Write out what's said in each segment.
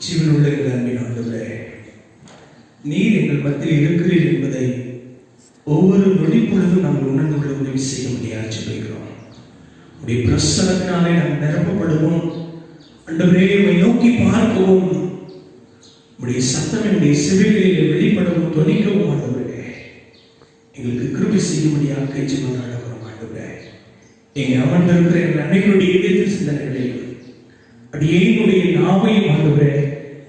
ஜீவனுள்ள அன்பின் ஆண்டவரே, நீர் எங்கள் மத்தியில் இருக்கிறீர் என்பதை ஒவ்வொரு நொடிப்பொழுதும் நாங்கள் உணர்ந்து கொள்ள உதவி செய்ய முடியாது ஜெபிக்கிறோம். உடைய பிரசன்னத்தினாலே நாங்கள் நிரப்பப்படுவோம். ஆண்டவரே, உம்மை நோக்கி பார்க்கவும், உடைய சத்தம் என்னுடைய செவிகளிலே வெளிப்படவும் துணிக்கவும் ஆண்டவரே எங்களுக்கு கிருபை செய்யும்படியாக ஜெபம் ஆண்டவரே. எங்க அமர்ந்திருக்கிற எங்கள் அனைவருடைய எதிர் சிந்தனைகளையும் அடியேனுடைய நாவையும் ஆண்டவரே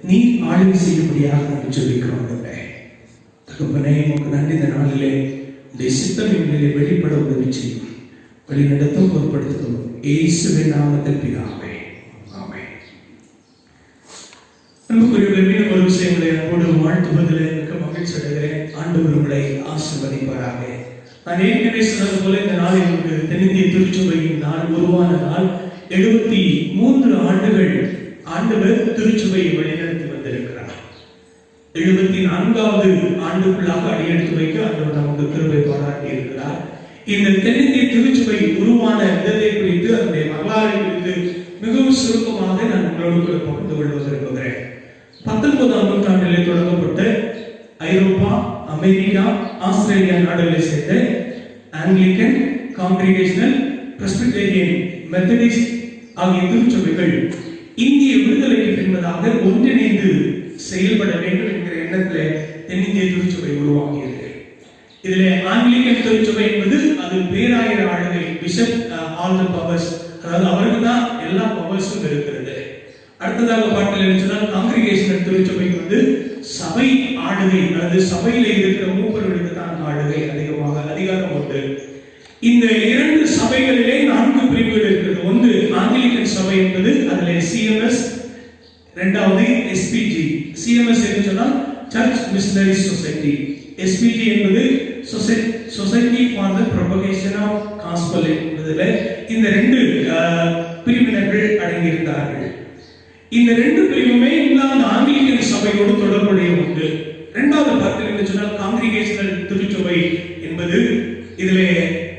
நீ ஆளுகை செய்யும்படியாக நாங்கள் ஜெபிக்கிறோம் ஆண்டவரே. தகப்பனே, உமக்கு நன்றி. இந்த நாளிலே உடைய சித்தம் எங்களிலே வெளிப்பட உதவி செய்யும், வழி நடத்தும், பொருட்படுத்தும். இயேசுவின் நாமத்தில் பிதாவே, ஆமென். அன்புக்குரியவர்களே, மீண்டும் ஒரு விஷயங்களை அன்போடு வாழ்த்துவதில் மிக்க மகிழ்ச்சி அடைகிறேன். ஆண்டவர் உங்களை ஆசீர்வதிப்பாராக. நான் ஏற்கனவே சொன்னது போல இந்த நாள் எனக்கு தென்னிந்திய திருச்சபையின் நாள், உருவான நாள். 73 ஆண்டுகள் ஆண்டவர் திருச்சபையை வழிநடத்தி வந்திருக்கிறார். 74வது ஆண்டுக்குள்ளாக அடியெடுத்து வைக்க ஆண்டவர் நமக்கு கிருபை பாராட்டி இருக்கிறார். இந்த தென்னிந்திய திருச்சபை உருவான விதத்தை குறித்து, அதனுடைய வரலாறை குறித்து மிகவும் சுருக்கமாக நான் உங்களோடு கூட பகிர்ந்து கொள்ள விரும்புகிறேன். 19ஆம் நூற்றாண்டிலே தொடங்கப்பட்ட ஐரோப்பா, அமெரிக்கா, ஆஸ்திரேலியா நாடுகளை சேர்ந்த ஆங்கிலிக்கன், காங்கிரிகேஷனல், பிரெஸ்பிட்டேரியன், மெத்தடிஸ்ட் ஆகிய திருச்சபைகள் இந்திய விடுதலைக்கு பின்பதாக ஒன்றிணைந்து செயல்பட வேண்டும் என்கிற எண்ணத்தில் தென்னிந்திய திருச்சபை உருவாகியது. இதில் ஆங்கிலிக்கன் திருச்சபை என்பது அது பேராயர் ஆளுகை, பிஷப் ஆல் தி பவர்ஸ், அதாவது அவருக்கு தான் எல்லா பவர்ஸும் இருக்கிறது. அடுத்ததாக பார்த்தீங்கன்னா சொன்னால் காங்கிரிகேஷனல் திருச்சபைக்கு வந்து சபை ஆளுகை, அதாவது சபையில இருக்கிற மூப்பர்களுக்கு தான் ஆளுகை அதிகமாக அதிகாரம் உண்டு. இந்த 2 சபைகளிலே 4 பிரிவுகள் இருக்கிறது. ஒன்று ஆங்கிலிக்கன் சபை என்பது, அதில் சிஎம்எஸ், இரண்டாவது எஸ்பிஜி. சிஎம்எஸ் என்று சொன்னால் சர்ச் மிஷனரி சொசைட்டி, எஸ்பிஜி என்பது society for the propagation of gospel என்பதில் இந்த 2 பிரிவினர்கள் அடங்கியிருந்தார்கள். இந்த 2 பிரிவுமே இங்கிலாந்து ஆங்கிலிக்கன் சபையோடு தொடர்புடைய உண்டு. இரண்டாவது பார்த்தீங்கன்னு சொன்னால் காங்கிரிகேஷனல் திருச்சபை என்பது, இதில்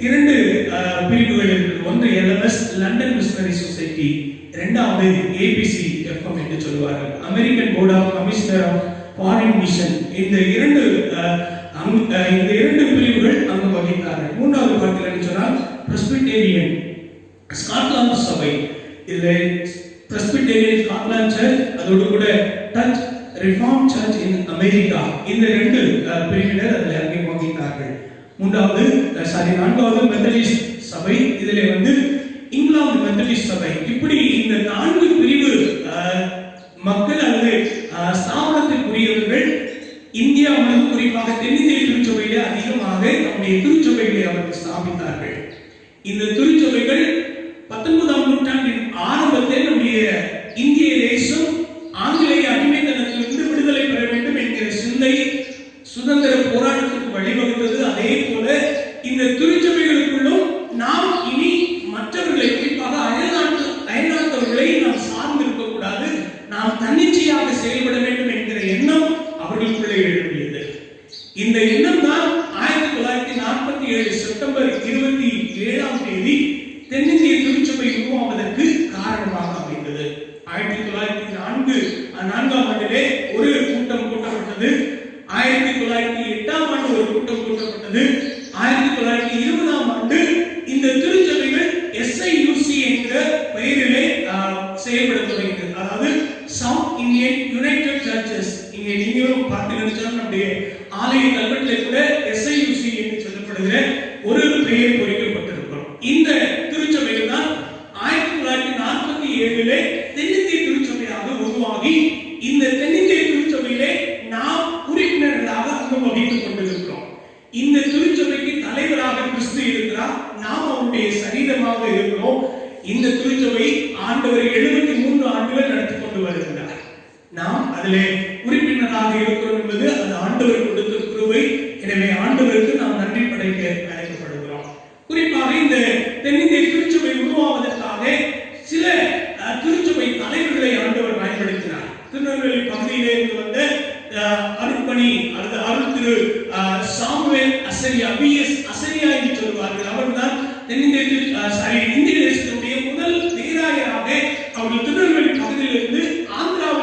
2 பிரிவுகள் இருக்கிறது. ஒன்று எல்எம்எஸ், லண்டன் மிஷனரி சொசைட்டி. இரண்டாவது ஏபிசி எஃப்எம் என்று சொல்வார்கள், American board of commissioner of foreign mission. இந்த 2 பிரிவுகள் அங்கு வகித்தார்கள். மூன்றாவது பார்த்தீங்கன்னு சொன்னால் பிரெஸ்பிட்டேரியன் ஸ்காட்லாந்து சபை. இதில் பிரெஸ்பிட்டேரியன் ஸ்காட்லாந்து சர்ச், அதோடு கூட Dutch reform church in America, இந்த 2 பிரிவினர் அதில் அங்கே வகித்தார்கள். நான்காவது மெத்தடிஸ்ட் சபை, இதிலே வந்து இங்கிலாந்து மெத்தடிஸ்ட் சபை. இப்படி இந்த 4 பிரிவு மக்கள் அல்லது ஸ்தாபனத்திற்குரியவர்கள் இந்தியா முழுவதும், குறிப்பாக தென்னிந்திய திருச்சபையிலே அதிகமாக நம்முடைய திருச்சபைகளை அவர்கள் ஸ்தாபித்தார்கள். இந்த திருச்சபைகள் 19ஆம் நூற்றாண்டின் ஆரம்பத்தில் நம்முடைய இந்திய தேசம் ஆங்கிலேய அடிமைத்தனத்திலிருந்து விடுதலை பெற வேண்டும் என்கிற சிந்தை, சுதந்திர போராட்டத்துக்கு வழிவகுத்தது. அதே போல இந்த திருச்சபைகளுக்குள்ளும் நாம் இனி மற்றவர்களை, குறிப்பாக அயல்நாட்டவர்களை நாம் சார்ந்து இருக்கக்கூடாது, நாம் தன்னிச்சையாக செயல்பட வேண்டும் என்கிற எண்ணம் அவர்களுக்குள்ளே எழுப்பியது. இந்த எண்ணம் தான் 1947 செப்டம்பர் 27ஆம் தேதி தென்னிந்திய திருச்சபை உருவாவதற்கு காரணமாக அமைந்தது. 1904ஆம் ஆண்டிலே ஒரு கூட்டம் கூட்டப்பட்டது. 1908ஆம் ஆண்டு ஒரு கூட்டம் கூட்டப்பட்டது. 1920ஆம் ஆண்டு இந்த திருச்சபைகள் SIUC என்ற பெயரிலே செயல்பட தொடங்கியது. அதாவது சவுத் இந்தியன் யுனைடெட் சர்ச்சஸ். இங்கே நீங்களும் பார்த்தீங்கன்னா நம்முடைய ஆலய கல்வெட்டிலே கூட SIUC என்று சொல்லப்படுகிற ஒரு பெயர் பொறிக்கப்பட்டிருக்கும். இந்த திருச்சபைகள் தான் 1947 தென்னிந்திய திருச்சபையாக உருவாகி, இந்த தென்னிந்திய திருச்சபையிலே நாம் உறுப்பினர்களாக அங்கம் வகித்துக் கொண்டிருக்கிறோம். இந்த திருச்சபைக்கு தலைவராக கிறிஸ்து இருக்கிறார், நாம் அவருடைய சரீரமாக இருக்கிறோம். இந்த திருச்சபை ஆண்டவர் 73 ஆண்டுகள் நடத்தி கொண்டு வருகிறார். நாம் அதிலே உறுப்பினராக இருக்கிறோம் என்பது அது ஆண்டவர் கொடுத்த கிருபை. எனவே ஆண்டவருக்கு நாம் நன்றி படைக்க அழைக்கப்படுகிறோம். குறிப்பாக இந்த தென்னிந்திய திருச்சபை உருவாவதற்காக சில திருச்சபை தலைவர்களை ஆண்டவர் பயன்படுத்தினார். திருநெல்வேலி பகுதியிலே இருந்து வந்த அருட்பணி அல்லது அருள் திரு சாமுவேல் அசரியா, பிஎஸ் அசரியா என்று சொல்வார்கள். அவர்தான் தென்னிந்திய இந்திய தேசத்துடைய முதல் பேராயராக அவர்கள் திருநெல்வேலி பகுதியிலிருந்து ஆந்திராவில்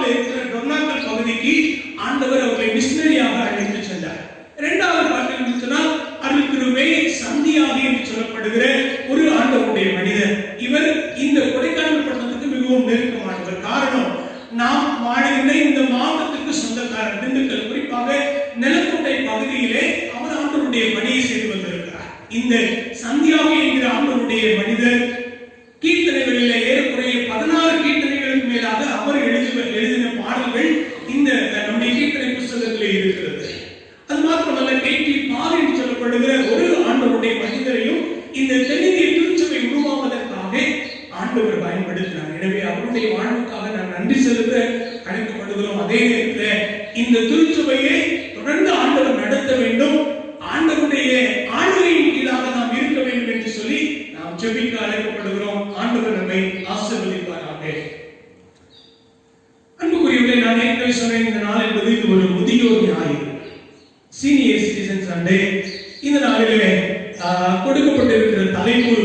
நோக்கி ஆண்டவர் அவர்களை மிஷனரியாக அழைத்து சென்றார். இரண்டாவது பார்த்தீங்கன்னு சொன்னால் அருள்திருவை சந்தியாகி என்று சொல்லப்படுகிற ஒரு ஆண்டவருடைய மனிதர். இவர் இந்த கொடைக்கானல் பட்டணத்துக்கு மிகவும் நெருக்கமானவர். காரணம், நாம் வாழ்கின்ற இந்த மாவட்டத்துக்கு சொந்தக்காரர் திண்டுக்கல், குறிப்பாக நிலக்கோட்டை பகுதியிலே அவர் ஆண்டவருடைய பணியை செய்து வந்திருக்கிறார். இந்த சந்தியாகி என்கிற ஆண்டவருடைய மனிதர் கீர்த்தனைகளிலே ஏறக்குறைய 16 கீர்த்தனைகளுக்கு மேலாக அவர் எழுதின பாடல்கள் இந்த நம்முடைய கீர்த்தனை புத்தகத்திலே இருக்கிறது. அது மாத்திரமல்ல, கேட்டி பால் என்று சொல்லப்படுகிற ஒரு ஆண்டவருடைய மனிதரையும் இந்த தென்னிந்திய திருச்சபை உருவாவதற்காக ஆண்டவர் பயன்படுத்தினார். எனவே அவருடைய வாழ்வுக்காக நாம் நன்றி செலுத்த அழைக்கப்படுகிறோம். அதே நேரத்தில் இந்த திருச்சபையை தொடர்ந்து ஆண்டவர் நடத்த வேண்டும், ஆண்டவருடைய ஆளுகையின் கீழாக நாம் இருக்க வேண்டும் என்று சொல்லி நாம் ஜெபிக்க அழைக்கப்படுகிறோம். ஆண்டவர் நம்மை ஆசீர்வதிப்பாராக. அன்புக்குரியவர்களே, நான் ஏற்கனவே சொன்ன இந்த நாள் என்பது இது ஒரு முதியோர் ஞாயிறு, சீனியர் சிட்டிசன் சண்டே. இந்த நாளிலே கொடுக்கப்பட்டிருக்கிற தலைப்பு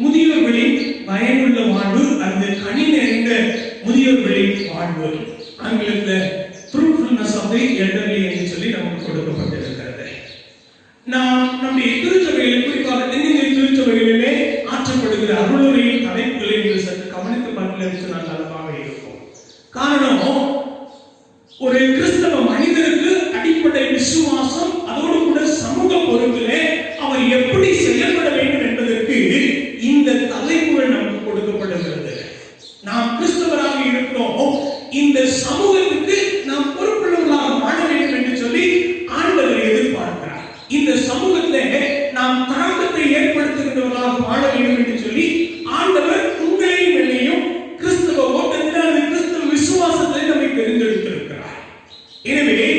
முதியோர்களின் பயனுள்ள வாழ்வு அல்லது கனி நிறைந்த முதியோர்களின் வாழ்வு. ஆங்கிலத்தில் fruitfulness of the elderly என்று சொல்லி நமக்கு கொடுக்கப்பட்டிருக்கிறது. நாம் நம்முடைய திருச்சபைகளில், குறிப்பாக தென்னிந்திய திருச்சபைகளிலே ஆற்றப்படுகிற அருளுரையின் தலைப்புகளை நீங்கள் சற்று கவனித்து பார்க்கல சொன்னால் நலமாக இருக்கும். காரணம், ஒரு கிறிஸ்தவ மனிதருக்கு அடிப்படை விசுவாசம், அதோடு கூட சமூக பொறுப்பிலே அவர் எப்படி செயல்பட வேண்டும் என்பதற்கு இந்த தலைப்புகள் நமக்கு கொடுக்கப்படுகிறது. நாம் கிறிஸ்தவராக இருக்கிறோம், இந்த சமூகத்துக்கு நாம் பொறுப்புள்ளவர்களாக வாழ வேண்டும் என்று சொல்லி ஆண்டவர் எதிர்பார்க்கிறார். இந்த சமூகத்திலே நாம் தாக்கத்தை ஏற்படுத்துகின்றவர்களாக வாழ வேண்டும் என்று சொல்லி ஆண்டவர் உங்களையும் என்னையும் கிறிஸ்தவ ஓட்டத்தில் அல்லது கிறிஸ்தவ விசுவாசத்தை நம்மை தெரிந்தெடுத்திருக்கிறார். எனவே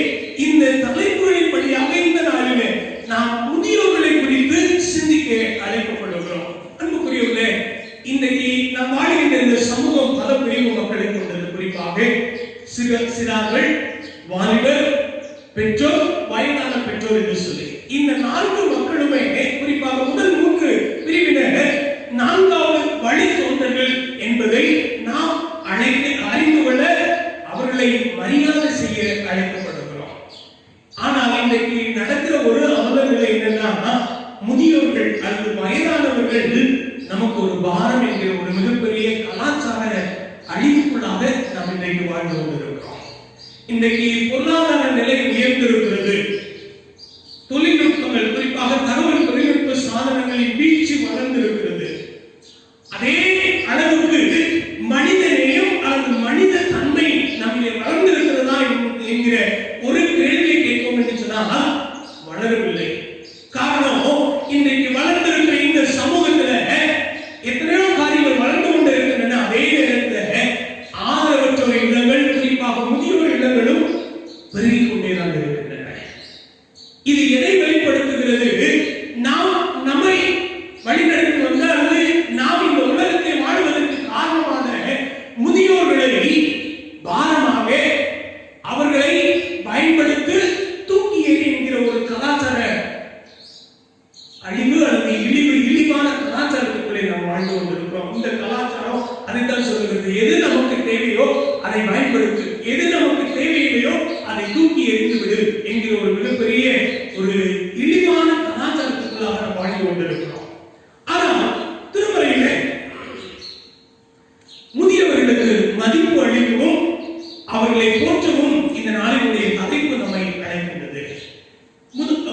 இந்த தலைப்புகளின் படியாக இந்த நாளிலே நாம் முதியோர்களை குறித்து சிந்திக்க அழைக்கப்படுகிறோம். அன்புக்குரியவர்களே, இன்றைக்கு நாம் வாழ்கின்ற இந்த சமூகம் பல பிரிவு மக்களை கொண்டது. குறிப்பாக சிறார்கள், வாலிபர், பெற்றோர், வயதான பெற்றோர் என்று சொல்லி இந்த 4 மக்களுமே, குறிப்பாக முதல் 3 பிரிவினர் 4வது வழித்தோன்றல்கள் என்பதை நாம் அறிந்து கொள்ள, அவர்களை மரியாதை செய்ய அழைக்கப்படுகிறோம். ஆனால் இன்றைக்கு நடக்கிற ஒரு அவலநிலை என்னன்னா, முதியோர்கள் அல்லது வயதானவர்கள் நமக்கு ஒரு பாரம் என்கிற ஒரு மிகப்பெரிய கலாச்சார அழிவுக்குள்ளாக நாம் இன்றைக்கு வாழ்ந்து கொண்டிருக்கிறோம். இன்றைக்கு பொருளாதார நிலை உயர்ந்திருக்கிறது. தொழில்நுட்பங்கள், குறிப்பாக தகவல் தொழில்நுட்ப சாதனங்களின் வீழ்ச்சி வளர்ந்திருக்கிறது. அதே அளவுக்கு மனிதநேயம் அல்லது மனித தன்மை நம்மிலே வளர்ந்திருக்கிறதா என்கிற ஒரு கேள்வியை கேட்போம் என்று சொன்னால் வளரவில்லை. காரணம், இன்றைக்கு வளர்ந்திருக்கிற இந்த சமூகத்துல எத்தனையோ காரியங்கள் வளர்ந்து கொண்டிருக்கின்றன. அதே நேரத்தில் ஆதரவற்றோர் இல்லங்கள், குறிப்பாக முதியோர் இல்லங்களும் பெருகிக் கொண்டேதான் இருக்கின்றன. இது எதை வெளிப்படுத்துகிறது? நாம் நம்மை வழிநடத்தி வந்த அல்லது நாம் இந்த உலகத்தை வாழ்வதற்கு காரணமான முதியோர்களை பாரமாக அவர்களை பயன்படுத்தி தூக்கி எறி என்கிற ஒரு கலாச்சார அழிவு அல்லது இழிவான கலாச்சாரத்துக்குள்ளே நாம் வாழ்ந்து கொண்டிருக்கிறோம். இந்த கலாச்சாரம் அதைத்தான் சொல்லுகிறது. எது நமக்கு தேவையோ அதை பயன்படுத்து, எது நமக்கு தேவையில்லையோ அதை தூக்கி எறிந்து விடு என்கிற ஒரு மிகப்பெரிய ஒரு இழிவான கலாச்சாரத்துக்குள்ளாக நாம் வாழ்ந்து கொண்டிருக்கிறோம். ஆனால் திருமறையிலே முதியவர்களுக்கு மதிப்பு அளிக்கவும் அவர்களை போற்றவும் இந்த நாளினுடைய தலைப்பு நம்மை அழைக்கின்றது.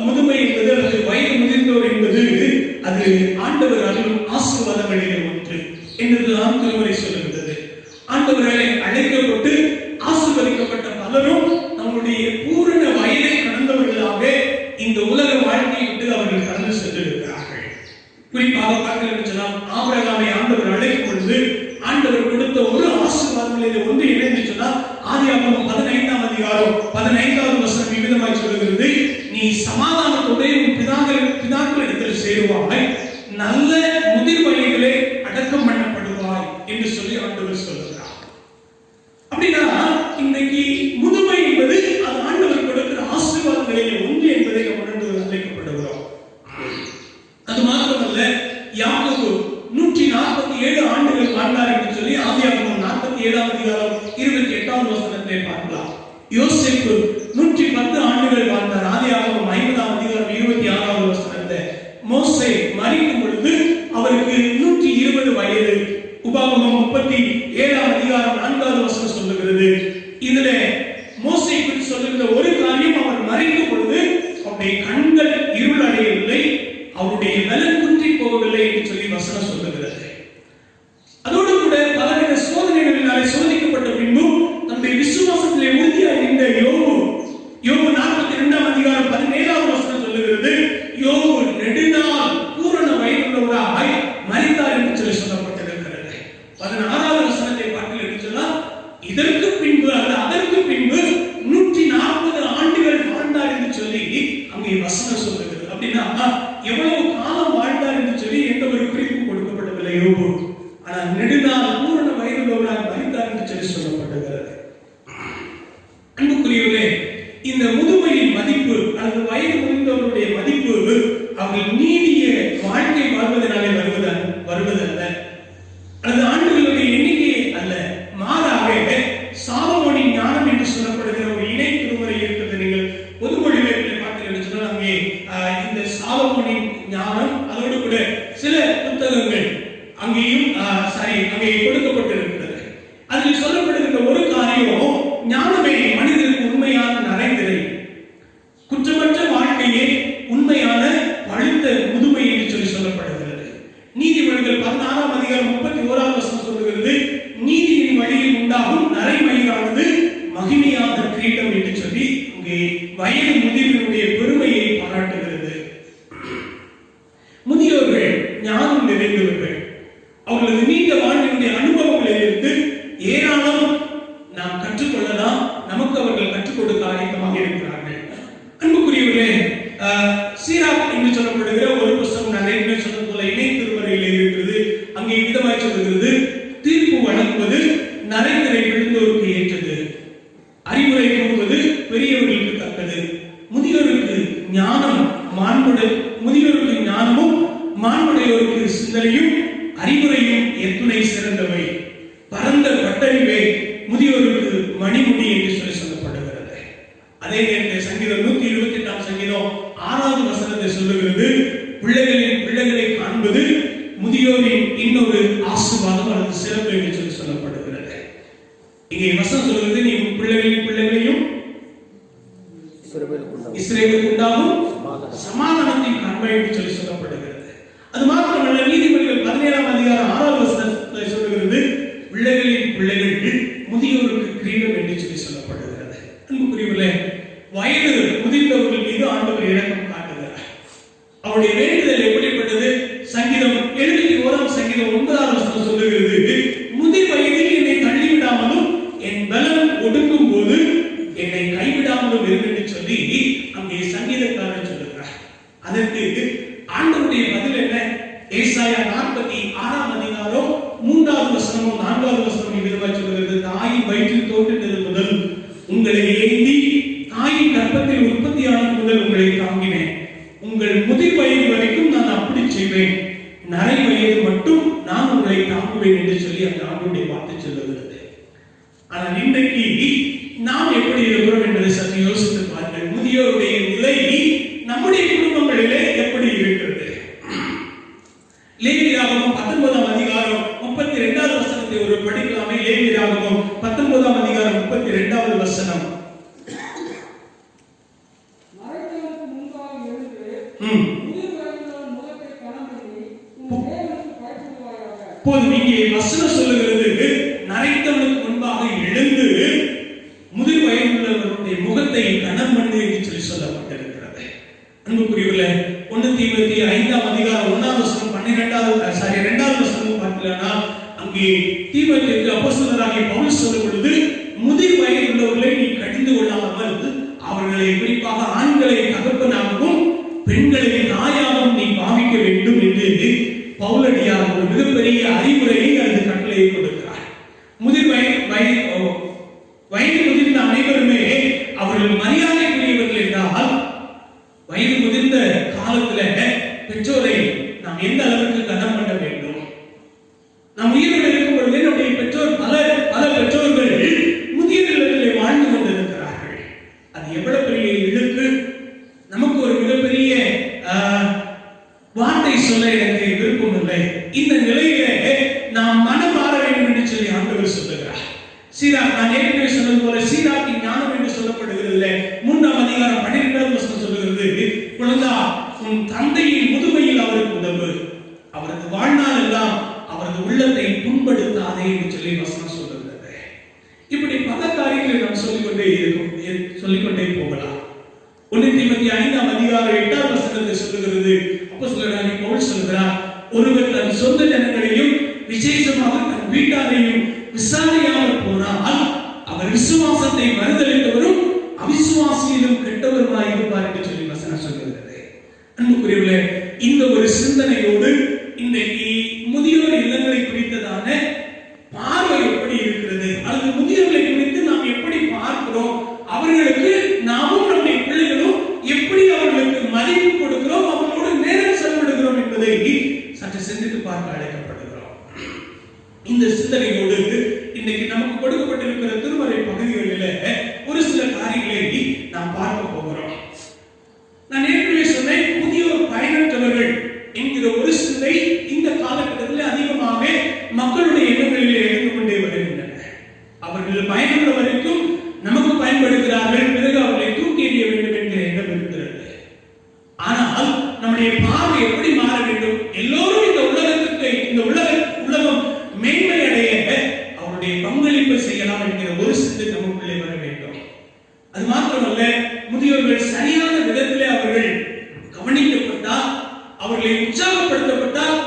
முதுமை என்பது அல்லது வயது முதிர்ந்தோர் என்பது அது ஆண்டவர் அருளும் ஆசீர்வாதங்களிலே ஒன்று என்றுதான் திருமறை சொல்லுகிறது. ஆண்டவர்களை அழைக்கப்பட்டு ஆசீர்வதிக்கப்பட்ட பலரும் நம்முடைய பூரண வயதை கடந்தவர்களாக இந்த உலக வாழ்க்கையை விட்டு அவர்கள் கடந்து சென்றிருக்கிறார்கள். குறிப்பாக பார்க்கலாம், ஆபிரகாமை ஆண்டவர் அழைக்கும் பொழுது ஆண்டவர் கொடுத்த ஒரு ஆசீர்வாதங்களில் ஒன்று என்னன்னு சொன்னால், ஆதியாகமம் 15ஆம் அதிகாரம் 15வது வசனம் விதமாய் சொல்லுகிறது, நீ சமாதானத்தோடு உன் பிதாக்களிடத்தில் சேருவாய், நல்ல முதிர் வயதிலே அடக்கம் பண்ணப்படுவாய் என்று சொல்லி ஆண்டவர் சொல்லுகிறார். அப்படின்னா இன்னைக்கு முதுமை என்பது அது ஆண்டவர் கொடுக்கிற ஆசீர்வாதங்களிலே ஒன்று என்பதை நாம் உணர்ந்து அழைக்கப்படுகிறோம். அது மாத்திரமல்ல, யாக்கோபு 147 ஆண்டுகள் வாழ்ந்தார் என்று சொல்லி ஆதியாகமம் 47ஆம் அதிகாரம் 28வது வசனத்தை பார்க்கலாம். யோசேப்பு 110 ஆண்டுகள் வாழ்ந்தார். ஆதியாகமம் 50ஆம் அதிகாரம் 26வது வசனத்தை மோசே மரிக்கும் பொழுது அவருக்கு 120 வயது. உபாகமம் 37ஆம் அதிகாரம் 4வது வசனம் சொல்லுகிறது. இதுல மோசே குறித்து சொல்லுகிற ஒரு காரியம், அவர் மரிக்கும் பொழுது அவருடைய கண்கள் இருள் அடையவில்லை, அவருடைய பலன் குன்றி போகவில்லை என்று சொல்லி வசனம் சொல்லுகிறது. அதோடு கூட பலவித சோதனைகளினாலே சோதிக்கப்பட்ட பின்பும் தன்னுடைய விசுவாசத்திலே உறுதியாக இருந்த யோபு 42ஆம் அதிகாரம் 17வது வசனம் சொல்லுகிறது, யோபு நெடுநாள் பூரண வயதுள்ளவராய் மரித்தார் என்று சொல்லி சொல்லப்பட்டிருக்கிறது. 16வது வசனத்தை பார்த்து என்று சொன்னால் இதற்கு பின்பு அல்லது அதற்கு பின்பு 140 ஆண்டுகள் வாழ்ந்தார் என்று சொல்லி அங்கே வசனம் சொல்லுகிறது. அப்படின்னா எவ்வளவு காலம் வாழ்ந்தார் என்று சொல்லி எந்த ஒரு குறிப்பும் கொடுக்கப்படவில்லை யோபு. ஆனால் நெடுநாள் பூரண வயதுள்ளவராய் மரித்தார் என்று சொல்லி சொல்லப்பட்டிருக்கிறது. அன்புக்குரியவர்களே, இந்த முதுமையின் மதிப்பு அல்லது வயது முதிர்ந்தவர்களுடைய மதிப்பு அவர்கள் நீடிய வாழ்க்கை வாழ்வதனாலே வருவதல்ல, அல்லது ஆண்டுகளுடைய எண்ணிக்கை அல்ல. மாறாக சாலமோனின் ஞானம் என்று சொல்லப்படுகிற ஒரு இணை திருமுறை இருக்கிறது. நீங்கள் பொதுமொழிபெயர்ப்பில் பார்த்தீர்கள் சொன்னால் அங்கே இந்த சாலமோனின் ஞானம் அதோடு கூட சில புத்தகங்கள் அங்கேயும் அங்கே கொடுக்கப்பட்டிருக்கிறது. அதில் சொல்லப்படுகிற ஒரு காரியம், ஞானமே மனிதனுக்கு உண்மையான நரைதிரை, குற்றமற்ற வாழ்க்கையே உண்மையான பழுத்த முதுமை என்று சொல்லி சொல்லப்படுகிறது. நீதிமொழிகள் 16ஆம் அதிகாரம் 31வது வசனம் சொல்லுகிறது, நீதியின் வழியில் உண்டாகும் நரைமயிரானது மகிமையான கிரீடம் என்று சொல்லி அங்கே வயது முதிர்வினுடைய பெருமையை பாராட்டுகிறது. முதியோர்கள் ஞானம் நிறைந்தவர்கள், அவர்களது நீண்ட வாழ்வினுடைய அனுபவங்களிலிருந்து ஏராளம் நாம் கற்றுக்கொள்ளலாம். நமக்கு அவர்கள் கற்றுக் கொடுக்க ஆயத்தமாக இருக்கிறார்கள். அன்புக்குரியவர்களே, சீராக் என்று சொல்லப்படுகிற ஒரு புத்தகம் நான் ஏற்கனவே சொன்னது போல இணை திருமறையில் இருக்கிறது. அங்கே விதமாய் சொல்லுகிறது, தீர்ப்பு வழங்குவது நரைதிரை விழுந்தோருக்கு ஏற்றது, அறிவுரை கூறுவது பெரியவர்களுக்கு தக்கது, முதியோருக்கு ஞானமும் மாண்புடையோருக்கு சிந்தனையும் அறிவுரையும் எத்துணை சிறந்தவை, பரந்த பட்டறிவே முதியோருக்கு மணிமுடி என்று சொல்லி சொல்லப்படுகிறது. அதே நேரத்தில் சங்கீதம் 128ஆம் சங்கீதம் 6வது வசனத்தை சொல்லுகிறது, பிள்ளைகளை காண்பது முதியோரின் இன்னொரு ஆசீர்வாதம் அல்லது சிறப்பு என்று சொல்லி சொல்லப்படுகிறது. இங்கே வசனம் சொல்லுகிறது, நீ பிள்ளைகளையும் இஸ்ரவேலுக்கு உண்டாகும் சமாதானத்தை காண்பாய் என்று சொல்லி சொல்லப்படுகிறது. அது மாத்திரமல்ல, நீதிமொழிகள் 17ஆம் அதிகாரம் 6வது வசனத்தை சொல்லுகிறது, பிள்ளைகள் முதியோருக்கு கிரீடம் என்று சொல்லி சொல்லப்படுகிறது. அன்புக்குரியவர்களே, வயது முதிர்ந்தவர்கள் மீது ஆண்டவர் இரக்கம் காட்டுகிறார். அவருடைய வேண்டுதல் எப்படிப்பட்டது? சங்கீதம் 71ஆம் சங்கீதம் 9வது வசனம் சொல்லுகிறது, முதிர் வயதில் என்னை தள்ளிவிடாமலும் என் பலன் ஒடுங்கும் போது என்னை கைவிடாமலும் என்று சொல்லி அங்கே சங்கீதக்காரர் சொல்லுகிறார். அதற்கு ஆண்டவருடைய பதில் என்ன? ஏசாயா 46ஆம் அதிகாரம் 3வது வசனமும் 4வது வசனமும் விதமாய் சொல்லுகிறது, தாயின் வயிற்றில் தோன்றினது முதல் உங்களை ஏந்தி தாயின் கர்ப்பத்தில் உற்பத்தியான முதல் உங்களை தாங்கினேன், உங்கள் முதிர் வயது வரைக்கும் நான் அப்படி செய்வேன், நரை வயது மட்டும் நான் உங்களை தாங்குவேன் என்று சொல்லி அந்த ஆண்டுடைய வார்த்தை சொல்லுகிறது. ஆனால் இன்றைக்கு நாம் எப்படி இருக்கிறோம் என்பதை சற்று யோசித்து பாருங்கள். முதியோருடைய நிலை நம்முடைய குடும்பங்களிலே எப்படி இருக்கிறது? லேவியராகமம் 19ஆம் அதிகாரம் 32வது வசனத்தை ஒரு படிக்கலாமே. லேவியராகமம் 19ஆம் அதிகாரம் 32வது வசனம். மறைத்தவனுக்கு முன்பாக எழுந்து முதிர் வயதுள்ளவன் முகத்தை கனம்பண்ணி உன் தேவனுக்கு பயப்படுவாயாக. போதும், இங்கே வசனம் சொல்லுகிறது, நரைத்தவனுக்கு முன்பாக எழுந்து முதிர் வயதுள்ளவருடைய முகத்தை கனம் பண்ணு என்று சொல்லி சொல்லப்பட்டிருக்கிறது. அன்புக்குரியவர்களே, 1 தீமோத்தேயு 5ஆம் அதிகாரம் 1வது வசனம் 2வது வசனம் பார்த்தீங்கன்னா அங்கே தீமோத்தேயுக்கு அப்போஸ்தலராகிய பவுல் சொல்லும் பொழுது, முதிர் வயதுள்ளவர்களை நீ கடிந்து கொள்ளாமல் அவர்களை, குறிப்பாக ஆண்களை தகப்பனாகவும் பெண்களை தாயாகவும் நீ பாவிக்க வேண்டும் என்று பவுலடியார் ஒரு மிகப்பெரிய அறிவுரையை அல்லது கட்டளையை கொடுக்கிறார். வயது முதிர்ந்த அனைவருமே அவர்கள் மரியாதைக்குரியவர்கள் என்றால், வயது முதிர்ந்த காலத்துல பெற்றோரை நாம் எந்த அளவுக்கு கனம் பண்ண வேண்டும்? நாம் உயிரோடு இருக்கும் பொழுது நம்முடைய பெற்றோர் பல பெற்றோர்கள் முதியோர் இல்லத்திலே வாழ்ந்து கொண்டிருக்கிறார்கள். ஏற்கனவே சொன்னது போல சீராக்கின் ஞானம் என்று சொல்லப்படுகிறது. 3ஆம் அதிகாரம் 12ஆம் வசனம் சொல்லுகிறது, குழந்தா உன் தந்தையின் முதுமையில் அவருக்கு உதவு, அவரது வாழ்நாள் எல்லாம் அவரது உள்ளத்தை புண்படுத்தாதே என்று சொல்லி வசனம் சொல்லுகிறது. இப்படி பல காரியங்களை நாம் சொல்லிக்கொண்டே போகலாம். 1 தீமோத்தேயு 5ஆம் அதிகாரம் 8ஆம் வசனத்தை சொல்லுகிறது, அப்போஸ்தலனாகிய பவுல் சொல்கிறார், ஒருவர் தன் சொந்த ஜனங்களையும் விசேஷமாக தன் வீட்டாரையும் விசாரியாமல் போனால் அவர் விசுவாசத்தை மறுதலித்தவரும் அவிசுவாசியிலும் கெட்டவருமாய் இருப்பார் என்று சொல்லி வசனம் சொல்கிறது. அன்புக்குரியவர்களே, இந்த ஒரு சிந்தனையோடு இன்றைக்கு முதியோர் இல்லங்களை குறித்ததான பார்வை எப்படி இருக்கிறது, அல்லது முதியோர்களை குறித்து நாம் எப்படி பார்க்கிறோம், அவர்களுக்கு நாமும் நம்முடைய பிள்ளைகளும் எப்படி அவர்களுக்கு மதிப்பு கொடுக்கிறோம், அவர்களோடு நேரம் செலவிடுகிறோம் என்பதை சற்று சிந்தித்து பார்க்க அழைக்கப்படுகிறோம். இந்த சிந்தனையோடு இன்னைக்கு நமக்கு கொடுக்கப்பட்டிருக்கிற திருமறை பகுதிகளில் ஒரு சில காரியங்களை நாம் பார்க்க போகிறோம். நான் ஏற்கனவே சொன்னேன், முதியோர் பயனற்றவர்கள் என்கிற ஒரு சிந்தை இந்த காலகட்டத்தில் அதிகமாக மக்களுடைய எண்ணங்களிலே எழுந்து கொண்டே வருகின்றன. அவர்கள் பயனுள்ள வரைக்கும் நமக்கு பயன்படுகிறார்கள், பிறகு அவர்களை தூக்கி எறிய வேண்டும் என்கிற எண்ணம் இருக்கிறது. ஆனால் நம்முடைய பார்வை எப்படி மாற வேண்டும்? எல்லோரும் இந்த உலகம் மேன்மை அடைய அவருடைய பங்களிப்பு செய்யலாம் என்கிற ஒரு சிந்தை நமக்குள்ளே வர வேண்டும். அது மாத்திரமல்ல, முதியோர்கள் சரியான விதத்திலே அவர்கள் கவனிக்கப்பட்டால், அவர்களை உற்சாகப்படுத்தப்பட்டால்,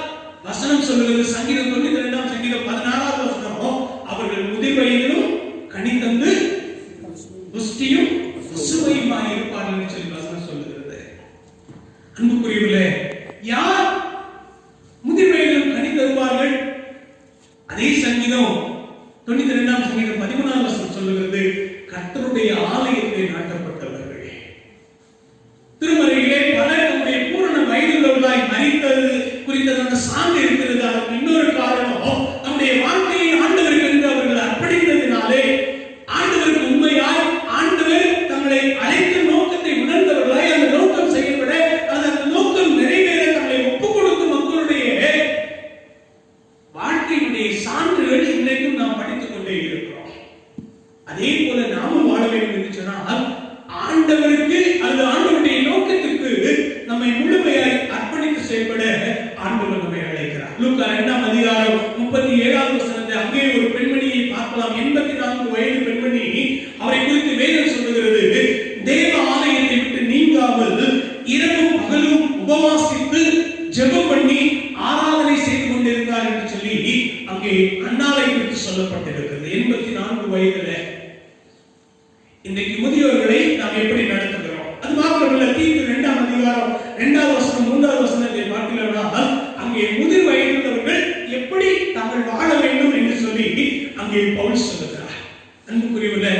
வசனம் சொல்லுகிறது, சங்கீதம் 92ஆம் சங்கீதம் 16ஆவது வசனம், அவர்கள் முதிர் வயதிலும் கனி தந்து புஷ்டியும் பசுமையுமாய் இருப்பார்கள் என்று சொல்லி வசனம் சொல்லுகிறது. அன்புக்குரியவர்களே, யார் முதிர் வயதிலும் கனி தருவார்கள்? அதே சங்கீதம் 92ஆம் சங்கீதம் 13ஆம் வசனம் சொல்லுகிறது, கர்த்தருடைய ஆலயத்தை நாட்டப்பட்டவர்கள். திருமறையிலே பலர் தம்முடைய பூரண வயதுள்ளவர்களாய் மரித்தது குறித்ததான சான்று இருக்கிறது. அதற்கு இன்னொரு காரணம், நம்முடைய வாழ்க்கையை ஆண்டவருக்கு என்று அவர்கள் அர்ப்பணித்ததினாலே, ஆண்டவருக்கு உண்மையாய் ஆண்டவர் தங்களை அழைத்த நோக்கத்தை உணர்ந்தவர்களாய் அந்த நோக்கம் செயல்பட, அந்த நோக்கம் நிறைவேற தங்களை ஒப்புக் கொடுக்கும் மக்களுடைய வாழ்க்கையினுடைய சான்றுகள் இன்றைக்கும் நாம் படித்துக் கொண்டே இருக்கிறோம். அதே போல நாமும் வாழ வேண்டும் என்று சொன்னால், ஆண்டவருக்கு அல்லது ஆண்டவருடைய நோக்கத்திற்கு நம்மை முழுமையாய் அர்ப்பணித்து செயல்பட ஆண்டவர் நம்மை அழைக்கிறார். லூக்கா 2ஆம் அதிகாரம் 37ஆவது வசனத்தை அங்கே ஒரு பெண்மணியை பார்க்கலாம். 84 வயது பெண்மணி. அவரை குறித்து வேதம் சொல்லுகிறது, தேவ ஆலயத்தை விட்டு நீங்காமல் இரவும் பகலும் உபவாசித்து ஜெபம் பண்ணி ஆராதனை செய்து கொண்டிருந்தார் என்று சொல்லி அங்கே அன்னாளை குறித்து சொல்லப்பட்டிருக்கிறது. 84 வயதுல இன்றைக்கு முதியோர்களை நாம் எப்படி நடத்துகிறோம்? அது மாத்திரமல்ல, தீத்து 2ஆம் அதிகாரம் 2வது வசனம் 3வது வசனத்தை பார்க்கிறோம். அங்கே முதிர் வயதுள்ளவர்கள் எப்படி தாங்கள் வாழ வேண்டும் என்று சொல்லி அங்கே பவுல் சொல்லுகிறார். அன்புக்குரியவர்களே,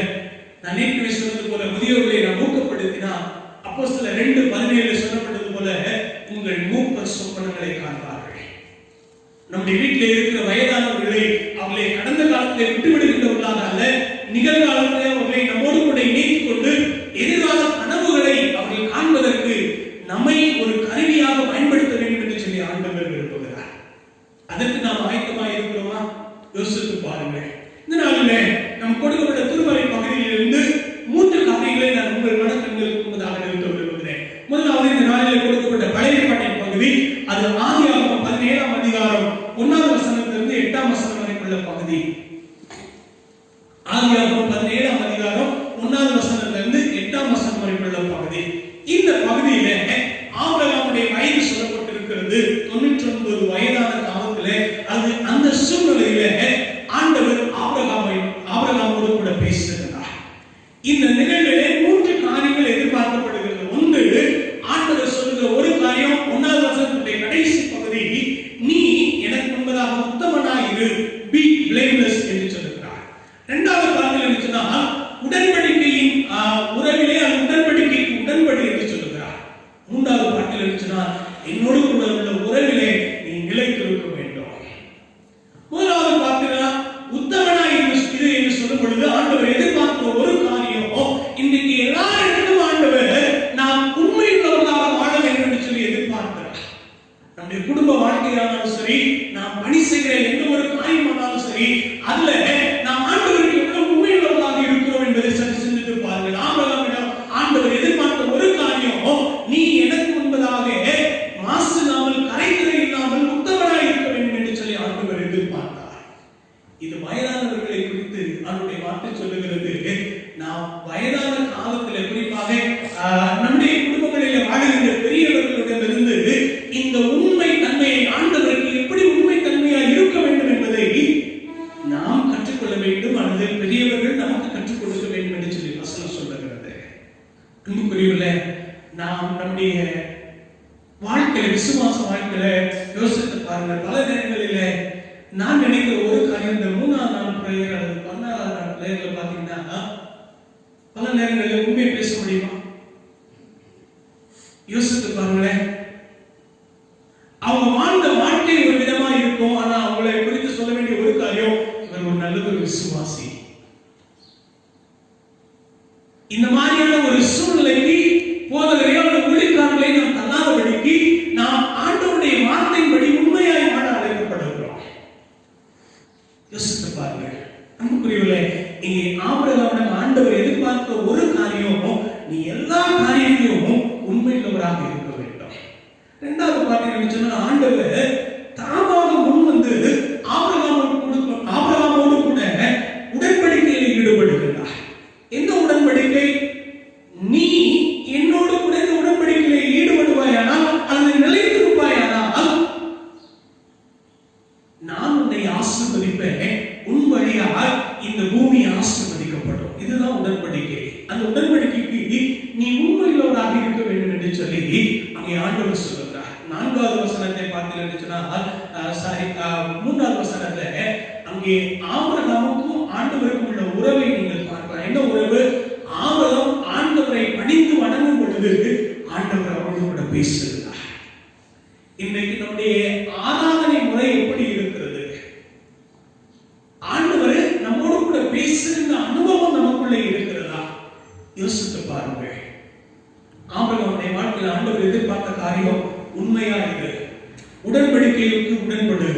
நான் ஏற்கனவே சொன்னது போல முதியோர்களை நாம் ஊக்கப்படுத்தினால், அப்போஸ்தலர் 2:17 சொல்லப்பட்டது போல, உங்கள் மூப்பர் சொப்பனங்களை காண்பார்கள். நம்முடைய வீட்டில் இருக்கிற வயதானவர்களை அவர்களை கடந்த காலத்தை விட்டுவிடுகின்றவர்களாக அல்ல, நிகழ்காலத்தை அவர்களை நம்மோடு கூட இணைத்துக் கொண்டு எதிர்கால கனவுகளை அவர்கள் காண்பதற்கு நம்மை ஒரு கருவியாக பயன்படுத்த வேண்டும் என்று சொல்லி ஆண்டவர் விரும்புகிறார். அதற்கு நாம் ஆயத்தமாக இருக்கிறோமா? யோசித்து பாருங்கள். இந்த நாளிலே நம் கொடுக்கப்பட்ட திருமறை பகுதியிலிருந்து 3 காரியங்களை நான் உங்கள் மனக்கண்களுக்கு முன்னதாக நிறுத்த விரும்புகிறேன். முதலாவது, இந்த நாளிலே கொடுக்கப்பட்ட பழைய ஏற்பாட்டின் பகுதி, அது ஆதியாகமம் 17ஆம் அதிகாரம் 1வது வசனத்திலிருந்து 8ஆம் வசனம் வரைக்குள்ள பகுதி. ஆதியாகமம் 17ஆம் அதிகாரம் 1வது வசனத்திலிருந்து 8ஆம் வசனம் வரைக்குள்ள பகுதி. இந்த பகுதியிலே ஆபிரகாமுடைய வயது சொல்லப்பட்டிருக்கிறது. 99 வயதான காலத்திலே, அது அந்த சூழ்நிலையிலே ஆண்டவர் ஆபிரகாமோடு கூட பேசுகிறார். இந்த நிகழ்விலே 3 காரியங்கள் எதிர்பார்க்கப்படுகிறது. ஒன்று, ஆண்டவர் சொல்லுகிற ஒரு காரியம் 1வது வசனத்துடைய கடைசி பகுதி, நீ எனக்கு முன்பதாக உத்தமனாயிரு, பி blameless என்று சொல்லுகிறார். 2வது காரியம் என்ன சொன்னால், உடன்படிக்கையின் உறவிலே அந்த உடன்படிக்கைக்கு உடன்படி என்று சொல்லுகிறார். 3வது பாட்டில் என்ன சொன்னால், என்னோடு கூட உள்ள உறவிலே நீ நிலைத்திருக்க வேண்டும். முதலாவது பார்த்தீங்கன்னா, உத்தமனாய் இரு என்று சொல்லும் பொழுது ஆண்டவர் எதிர்பார்க்கிற ஒரு காரியம், இன்றைக்கு எல்லா இடத்திலும் ஆண்டவர் நாம் உண்மையுள்ளவர்களாக வாழ வேண்டும் என்று சொல்லி எதிர்பார்க்கிறார். நம்முடைய குடும்ப வாழ்க்கையானாலும் சரி, நாம் பணி செய்கிற எந்த ஒரு காரியமானாலும் சரி, அதுல நாம் ஆண்டவருக்கு எவ்வளவு உண்மையுள்ளவர்களாக வயதான காலத்துல குறிப்பாக நம்முடைய குடும்பங்களிலே வாழுகின்ற பெரியவர்களிடமிருந்து இந்த உண்மை தன்மையை ஆண்டவருக்கு எப்படி உண்மை தன்மையா இருக்க வேண்டும் என்பதை நாம் கற்றுக்கொள்ள வேண்டும், அல்லது பெரியவர்கள் நமக்கு கற்றுக் கொடுக்க வேண்டும் என்று சொல்லி வசனம் சொல்லுகிறது. அன்புக்குரியவர்களே, நாம் நம்முடைய வாழ்க்கையில, விசுவாச வாழ்க்கையில யோசித்து பாருங்க. பல நேரங்களில நான் நினைக்கிற ஒரு காரியம், இந்த 3ஆம் நாள் பிரேயர் அல்லது 14ஆம் நாள் பிரேயர்ல பாத்தீங்கன்னா பல நேரங்களில் உண்மையை பேச முடியுமா? யோசித்து பாருங்களேன். அவங்க வாழ்ந்த வாழ்க்கை ஒரு விதமா இருக்கும், ஆனா அவங்களை குறித்து சொல்ல வேண்டிய ஒரு காரியம், இவர் ஒரு நல்ல ஒரு விசுவாசி. இந்த மாதிரியான ஒரு சூழ்நிலைக்கு போதகரையோ அல்லது ஊழியக்காரர்களை நாம் தள்ளாதபடிக்கு நாம் ஆண்டவருடைய வார்த்தையின்படி உண்மையாய் வாழ அழைக்கப்படுகிறோம். யோசித்து பாருங்க. அன்புக்குரியவர்களே, இங்கே ஆபிரகாமிடம் ஆண்டவர் எதிர்பார்த்த ஒரு காரியம், நீ எல்லா காரியத்திலும் உண்மையுள்ளவராக இருக்க வேண்டும். இரண்டாவது பார்த்தீங்கன்னு சொன்னா, ஆண்டவர் தாமாக முன் வந்து ஆபிரகாமோடு கூட உடன்படிக்கையில் ஈடுபடுகிறார். என்ன உடன்படிக்கை? நீ என்னோடு கூட இந்த உடன்படிக்கையில் ஈடுபடுவாயானால் அல்லது நிலைத்திருப்பாயானால் நான் உன்னை ஆசீர்வதிப்பேன், உன் வழியால் இந்த பூமி ஆசீர்வதிக்கப்படும். இதுதான் உடன்படிக்கை. அந்த உடன்படிக்கைக்கு நீ உண்மையுள்ளவராக இருக்க வேண்டும் என்று சொல்லி அங்கே ஆண்டவர் சொல்லுகிறார். 4வது வசனத்தை பார்த்தீங்கன்னு சொன்னால், 3வது வசனத்துல அங்கே ஆபிரகாமுக்கும் ஆண்டவருக்கும் உள்ள உறவை நீங்கள் பார்க்கலாம். என்ன உறவு? ஆபிரகாம் ஆண்டவரை பணிந்து வணங்கும் பொழுது ஆண்டவர் அவரோடு கூட பேசுகிறார். இன்றைக்கு நம்முடைய ஆராதனை முறை எப்படி இருக்கிறது? ஆண்டவர் நம்மோடு கூட பேசுகிற அனுபவம் நமக்குள்ளே இருக்கிறதா? யோசித்து பாருங்கள். ஆபிரகாமுடைய வாழ்க்கையில் ஆண்டவர் எதிர்பார்த்த காரியம் உண்மையா இருக்கு. உடன்படிக்கைக்கு உடன்படு.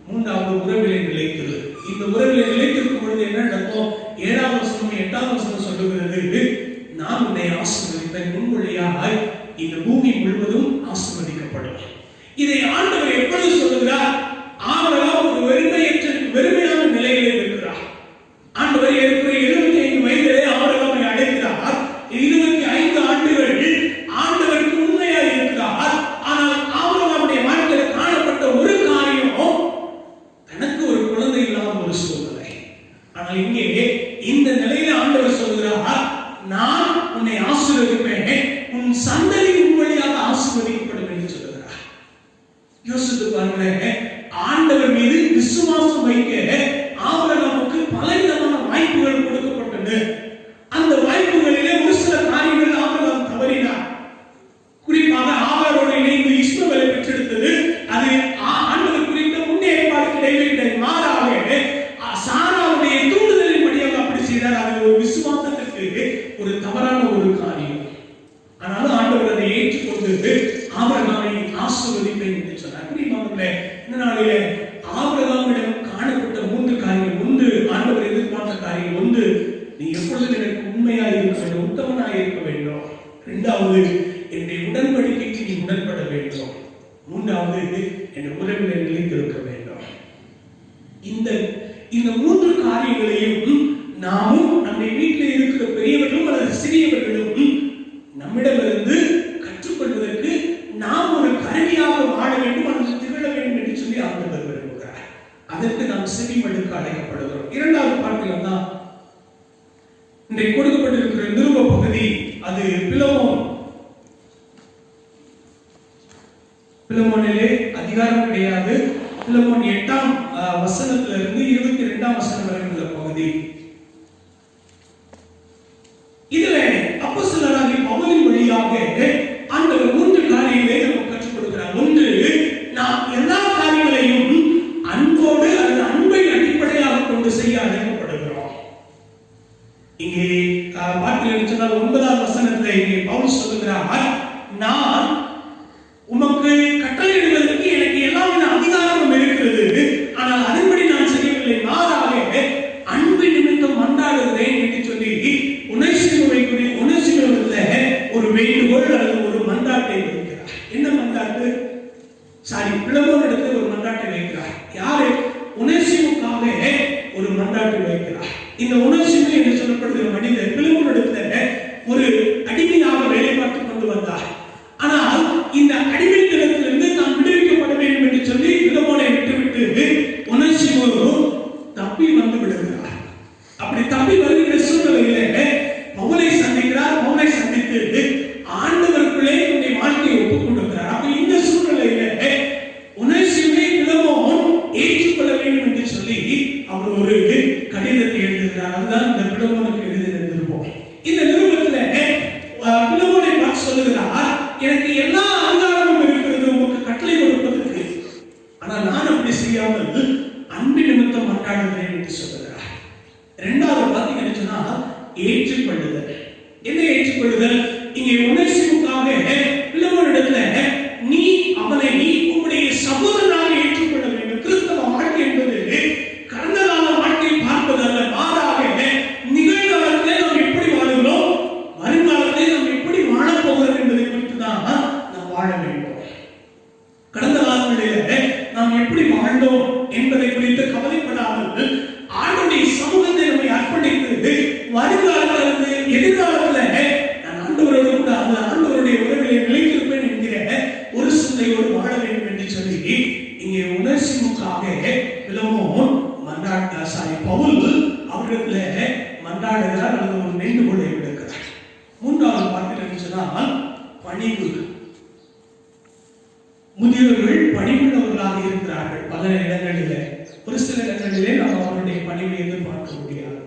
3வது உறவிலே நிலைக்கிறது. இந்த உறவிலே நிலைத்திருக்கும் பொழுது என்ன நடக்கும்? 7வது வசனம் 8வது வசனம் சொல்லுகிறது, நான் உன்னை ஆசீர்வதிப்பேன், உன் வழியாய் இந்த பூமி முழுவதும் ஆசீர்வதிக்கப்படும். இதை ஆண்டவர் எப்பொழுது சொல்லுகிறார்? ஆபிரகாம் ஒரு வெறுமையான நிலையிலே இருக்கிறார். ஆண்டவர் ஏற்கனவே 75 வயதிலே ஆபிரகாமை அழைக்கிறார். 25 ஆண்டுகள் ஆண்டவருக்கு உண்மையாக இருக்கிறார். ஆனால் ஆபிரகாமுடைய வாழ்க்கையில் காணப்பட்ட ஒரு காரியம், தனக்கு ஒரு குழந்தை இல்லாத ஒரு சூழ்நிலை. ஆனால் இங்கே இந்த நிலையில ஆண்டவர் சொல்கிறார், நான் உன்னை ஆசீர்வதிப்பேன், உன் சந்ததி உன் வழியாக ஆசீர்வதிக்கப்படும் என்று சொல்கிறார். யோசித்து பாருங்களேன். ஆண்டவர் மீது விசுவாசம் வைக்க ஆபிரகாமுக்கு பலவிதமான வாய்ப்புகள் கொடுக்கப்பட்டது. அந்த வாய்ப்புகளிலே ஒரு சில காரியங்கள் ஆபிரகாம் தவறினார். குறிப்பாக ஆகாரோடு இணைந்து இஸ்மவேலை பெற்றெடுத்தது அது ஆண்டவர் குறித்த முன்னேற்பாடு கிடையவில்லை. மாறாக சாராவுடைய தூண்டுதலின் படியாக அப்படி செய்தார். அது ஒரு விசுவாசத்திற்கு ஒரு தவறான ஒரு காரியம். ஆனாலும் ஆண்டவர் அதை ஏற்றுக்கொண்டு ஆபிரகாமை ஆசீர்வதிப்பேன் என்று சொன்னார். பிரியமானவர்களே, இந்த நாளிலே ஆபிரகாமிடம் காணப்பட்ட 3 காரியங்கள். ஒன்று, ஆண்டவர் எதிர்பார்த்த காரியம். ஒன்று, நீ எப்பொழுதும் எனக்கு உண்மையாக இருக்க வேண்டும், உத்தமனாக இருக்க வேண்டும். 2வது, என்னுடைய உடன்படிக்கைக்கு நீ உடன்பட வேண்டும். 3வது, என் உறவிலே நிலைத்திருக்க வேண்டும். இந்த 3 காரியங்களையும் நாமும் நம்முடைய வீட்டில் இருக்கிற பெரியவர்களும் அல்லது சிறியவர்களும் நம்மிடமிருந்து கற்றுக்கொள்வதற்கு நாம் ஒரு கருவியாக வாழ வேண்டும், அல்லது திகழ வேண்டும் என்று சொல்லி ஆண்டவர் விரும்புகிறார். அதற்கு நாம் செவிமடுக்க அழைக்கப்படுகிறோம். 2வது பாட்டில் தான் இன்றைக்கு கொடுக்கப்பட்டிருக்கிற நிருப பகுதி. அது பிலமோனிலே அதிகாரம் கிடையாது. பிலமோன் 8ஆம் வசனத்திலிருந்து 22ஆம் வசனம் வரை உள்ள பகுதி. இதுல அப்போஸ்தலராகிய பவுலின் வழியாக ஆண்டவர் 3 காரியங்களை நமக்கு கற்றுக் கொடுக்கிறார். ஒன்று, நாம் எல்லா காரியங்களையும் அன்போடு அல்லது அன்பை அடிப்படையாக கொண்டு செய்ய அழைக்கப்படுகிறோம். இங்கே பாட்டில் சொன்னால் 9ஆம் வசனத்தை இங்கே பவுல் சொல்லுகிறார், நான் உமக்கு கட்டளையிடுவதற்கு எனக்கு எல்லாவித அதிகாரமும் இருக்கிறது, ஆனால் அதன்படி நான் செய்யவில்லை, மாறாக அன்பு நிமித்தம் மன்றாடுகிறேன் என்று சொல்லி உணர்ச்சிகளில் ஒரு வேண்டுகோள் அல்லது ஒரு மன்றாட்டை வைக்கிறார். என்ன மன்றாட்டு? பிலமோன் இடத்தில் ஒரு மன்றாட்டை வைக்கிறார். யாரு? உணர்ச்சிமுக்காக ஒரு மன்றாட்டை வைக்கிறார். இந்த உணர்ச்சிகள் என்று சொல்லப்படுகிற மனிதன் எடுத்து ஆண்டவருக்குள்ளே என்னுடைய வாழ்க்கையை ஒப்புக் கொண்டிருக்கிறார். அப்ப இந்த சூழ்நிலையில ஒனேசிமை பிலமோன் ஏற்றுக்கொள்ள வேண்டும் என்று சொல்லி அவர் ஒரு கடிதத்தை எழுதுகிறார். அதுதான் இந்த பிலமோனுக்கு எழுதின நிருபம். இந்த நிருபத்துல பிலமோனை பார்த்து சொல்லுகிறார், எனக்கு எல்லா அதிகாரமும் இருக்கிறது உங்களுக்கு கட்டளை கொடுப்பதற்கு, ஆனால் நான் அப்படி செய்யாமல் அன்பு நிமித்தம் மன்றாடுகிறேன் என்று சொல்லுகிறார். இரண்டாவது பார்த்தீங்கன்னு சொன்னா ஏற்றுக்கொள்ளுதல். என்ன ஏற்றுக்கொள்ளுதல்? இங்கே ஒனேசிமுக்காக பிலமோனிடத்துல நீ அவனை உன்னுடைய சகோதரனாக ஏற்றுக்கொள்ள வேண்டும். கிறிஸ்தவ வாழ்க்கை என்பது கடந்த கால வாழ்க்கை பார்ப்பது அல்ல, மாறாக நிகழ்காலத்திலே நாம் எப்படி வாழுகிறோம், வருங்காலத்திலே நாம் எப்படி வாழப் போகிறோம் என்பதை குறித்து தான் நாம் வாழ வேண்டும். கடந்த காலங்களிலே நாம் எப்படி வாழ்ந்தோம் என்பதை குறித்து கவலைப்படாமல் ஆண்டவருடைய சமூகத்தை நம்மை அர்ப்பணித்து வருங்காலத்தில் எதிர்காலத்துல நான் ஆண்டவரோடு கூட அந்த ஆண்டவருடைய உறவிலே நிலைத்திருப்பேன் என்கிற ஒரு சிந்தையோடு வாழ வேண்டும் என்று சொல்லி இங்கே ஒனேசிமுக்காக பிலமோன் பவுல் அவரிடத்துல மன்றாடுகிறார் அல்லது ஒரு வேண்டுகோளை விடுக்கிறார். மூன்றாவது பார்த்தீங்கன்னு சொன்னால் பணிவு. முதியவர்கள் பணிவுள்ளவர்களாக இருக்கிறார்கள் பல இடங்களிலே. ஒரு சில இடங்களிலே நாம் அவருடைய பணிவை எதிர்பார்க்க முடியாது.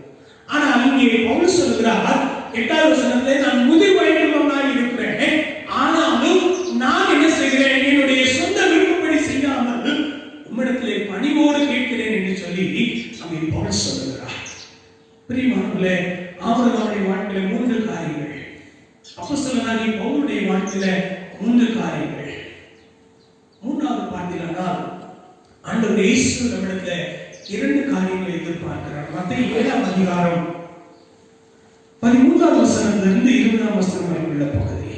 ஆனால் இங்கே பவுல் சொல்கிறார் 8வது வசனத்திலே, நான் முதிர் வயதுள்ளவனாய் இருக்கிறேன், ஆனாலும் நான் என்ன செய்கிறேன், என்னுடைய சொந்த விருப்பப்படி செய்யாமல் உம்மிடத்திலே பணிவோடு கேட்கிறேன் என்று சொல்லி அங்கே பவுல் சொல்கிறார். பிரியமானவர்களே, ஆபிரகாமுடைய வாழ்க்கையில 3 காரியங்கள், அப்போஸ்தலனாகிய பவுலுடைய வாழ்க்கையில 3 காரியங்கள். மூன்றாவது பார்த்தீங்கன்னா ஆண்டவர் இயேசு நம்மிடத்துல 2 காரியங்களை எதிர்பார்க்கிறார். மத்தேயு 7ஆம் அதிகாரம் 13ஆம் வசனத்திலிருந்து 20ஆம் வசனம் வரை உள்ள பகுதி.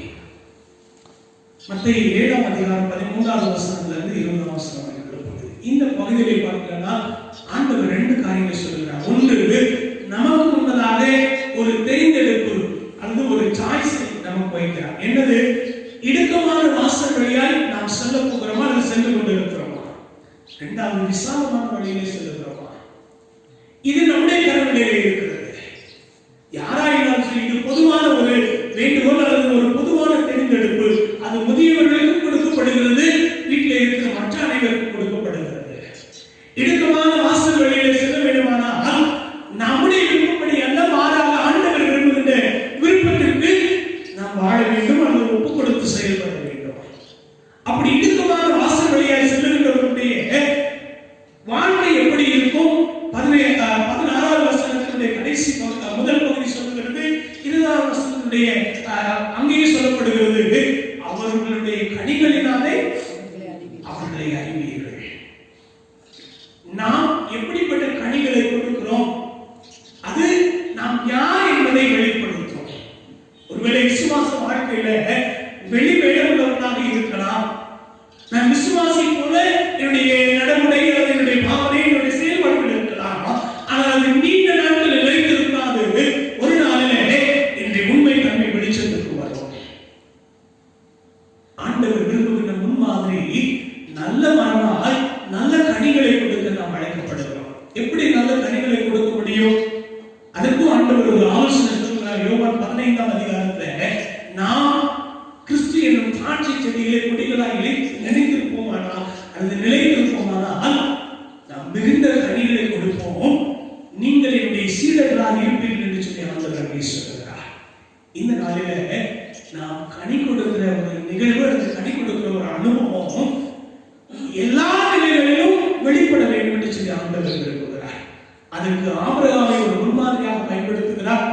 மத்தேயு 7ஆம் அதிகாரம் 13ஆம் வசனத்திலிருந்து 20ஆம் வசனம் வரை உள்ள பகுதி. இந்த பகுதியை பார்த்தீங்கன்னா ஆண்டவர் 2 காரியங்களை சொல்கிறார். ஒன்று, நமக்கு முன்னதாக ஒரு தெரிந்தெடுப்பு அல்லது ஒரு சாய்ஸ் நமக்கு வைக்கிறார். என்னது? இடுக்கமான வாசல் வழியாய் நாம் செல்ல போகிறோமா அல்லது சென்று கொண்டிருக்கிறோமா? இரண்டாவது, விசாலமான வழியிலே செல்லுகிறோமா? இது நம்முடைய கரங்களிலே இருக்கிறது. யாராயிருந்தாலும் சரி, இது பொதுவான ஒரு வேண்டுகோள் அல்லது ஒரு பொதுவான தெரிந்தெடுப்பு. அது முதியவர்களுக்கு கொடுக்கப்படுகிறது, வீட்டில் இருக்கிற மற்ற அனைவருக்கும் கொடுக்கப்படுகிறது. இடுக்கமான வாசல் வழியிலே செல்ல வேண்டுமானால் நம்முடைய விருப்பப்படி அல்ல, மாறாக ஆண்டவர் விரும்புகின்ற விருப்பத்திற்கு நாம் வாழ வேண்டும் அல்லது ஒப்புக் கொடுத்து செயல்பட வேண்டும். அப்படி இடுக்கமான வாசல் வழியாய் செல்லுகிறவர்களுடைய வாழ்க்கை எப்படி இருக்கும்? 16வது வசனத்தினுடைய கடைசி முதல் பகுதி சொல்லுகிறது, 20ஆம் வசனத்தினுடைய அங்கேயே சொல்லப்படுகிறது, அவர்களுடைய கனிகளினாலே அவர்களை அறிவீர்கள். நாம் எப்படிப்பட்ட கனிகளை கொடுக்கிறோம், அது நாம் யார் என்பதை வெளிப்படுத்தும். ஒருவேளை விசுவாச வாழ்க்கையில வெளி வேடமுள்ளவனாக இருக்கலாம். நான் விசுவாசி போல என்னுடைய நடைமுறை அல்லது என்னுடைய பாவனை என்னுடைய செயல்பாடுகள் இருக்கலாம். ஆனால் அது நீண்ட நாட்கள் நிலைத்திருக்காது. ஒரு நாளிலே என்னுடைய உண்மை தன்மை வெளிச்சத்துக்கு வரும். ஆண்டவர் விரும்புகின்ற முன்மாதிரி நல்ல மரமாய் நல்ல கனிகளை கொடுக்க நாம் அழைக்கப்படுகிறோம். எப்படி நல்ல கனிகளை கொடுக்க முடியும்? அதற்கும் ஆண்டவர் ஒரு ஆலோசனை சொல்கிறார். யோவான் 15ஆம் அதிகாரத்துல, நாம் கிறிஸ்து என்னும் திராட்சை செடிகளை கொடிகளாய் நினைத்திருப்போமானால் அல்லது நிலைத்திருப்போமானால் நாம் மிகுந்த கனிகளை கொடுப்போம், நீங்கள் என்னுடைய சீடர்களாக இருப்பீர்கள் என்று சொல்லி ஆண்டவர் சொல்கிறார். இந்த நாளில நாம் கனி கொடுக்கிற ஒரு நிகழ்வு அல்லது கனி கொடுக்கிற ஒரு அனுபவம் எல்லா நிலைகளிலும் வெளிப்பட வேண்டும் என்று சொல்லி ஆண்டவர் விரும்புகிறார். அதற்கு ஆபிரகாமை ஒரு முன்மாதிரியாக பயன்படுத்துகிறார்.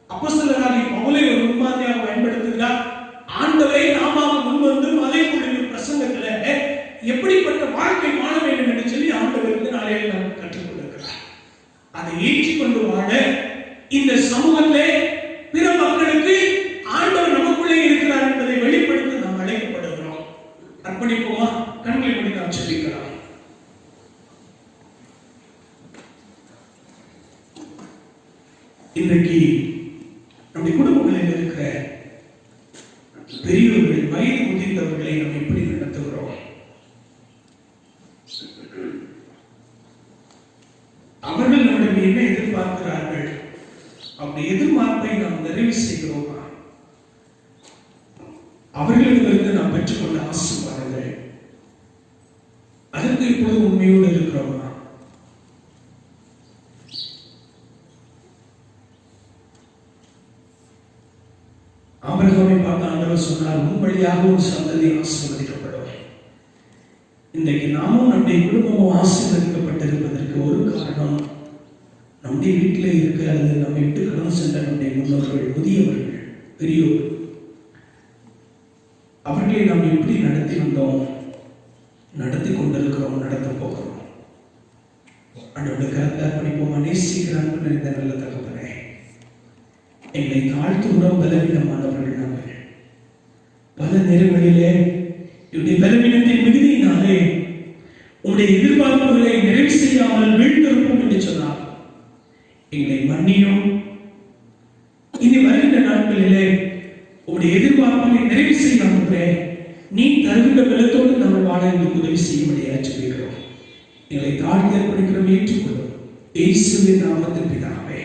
அப்போஸ்தலனாகிய பவுலை ஒரு முன்மாதிரியாக பயன்படுத்துகிறார். ஆண்டவரை நாம முன்வந்து மலைப்பொழிவு பிரசங்கத்துல எப்படிப்பட்ட வாழ்க்கை வாழ வேண்டும் என்று சொல்லி ஆண்டவர் இந்த நாளில் நமக்கு கற்றுக் கொடுக்கிறார். அதை ஏற்றுக்கொண்டு வாழ இந்த சமூகத்திலே பிற மக்களுக்கு ஆண்டவர் நமக்குள்ளே இருக்கிறார் என்பதை வெளிப்படுத்த நாம் அழைக்கப்படுகிறோம். அர்ப்பணிப்போமா? கண்களை மூடி நாம் ஜெபிக்கலாம். இன்றைக்கு நம்முடைய குடும்பங்களில் இருக்கிற பெரியவர்கள், வயது முதிர்ந்தவர்களை நாம் எப்படி நடத்துகிறோம்? அவர்கள் நம்மிடம் என்ன எதிர்பார்க்கிறார்கள்? அப்படி எதிர்பார்ப்பை நாம் நிறைவு செய்கிறோமா? அவர்களிடமிருந்து நாம் பெற்றுக்கொண்ட ஆசீர்வாதங்கள், அதற்கு இப்பொழுது உண்மையோடு இருக்கிறோமா? ஆபிரகாமை பார்த்து ஆண்டவர் சொன்னார், உன் வழியாக ஒரு சந்ததி ஆசீர்வதிக்கப்படும். இன்றைக்கு நாமும் நம்முடைய குடும்பமும் ஆசீர்வதிக்கப்பட்டிருப்பதற்கு ஒரு காரணம், நம்முடைய வீட்டில் இருக்க அல்லது நம்மை விட்டு கடந்து சென்ற நம்முடைய முன்னோர்கள், முதியவர்கள், பெரியோர், அவர்களை நாம் எப்படி நடத்தி வந்தோம், நடத்தி கொண்டிருக்கிறோம், நடத்த போகிறோம். ஆண்டவருடைய கருத்தை அர்ப்பணிப்போமா? நேசிக்கிறான் நிறைந்த நல்ல தகப்பனே, எங்களை தாழ்த்துகிறோம், பலவீனமானவர்கள் நாங்கள். பல நேரங்களிலே என்னுடைய பலவீனத்தின் மிகுதியினாலே உங்களுடைய எதிர்பார்ப்புகளை நிறைவு செய்யாமல் வீழ்ந்திருப்போம் என்று சொன்னார். எங்களை மன்னியும். இனி வருகின்ற நாட்களிலே உங்களுடைய எதிர்பார்ப்புகளை நிறைவு செய்யாமலே நீ தருகின்ற பலத்தோடு நாங்கள் வாழ எங்களுக்கு உதவி செய்யும்படியாக சொல்கிறோம். எங்களை தாழ்த்தி அர்ப்பணிக்கிறோம், ஏற்றுக்கொள்ளும். இயேசுவின் நாமத்தில் பிதாவே.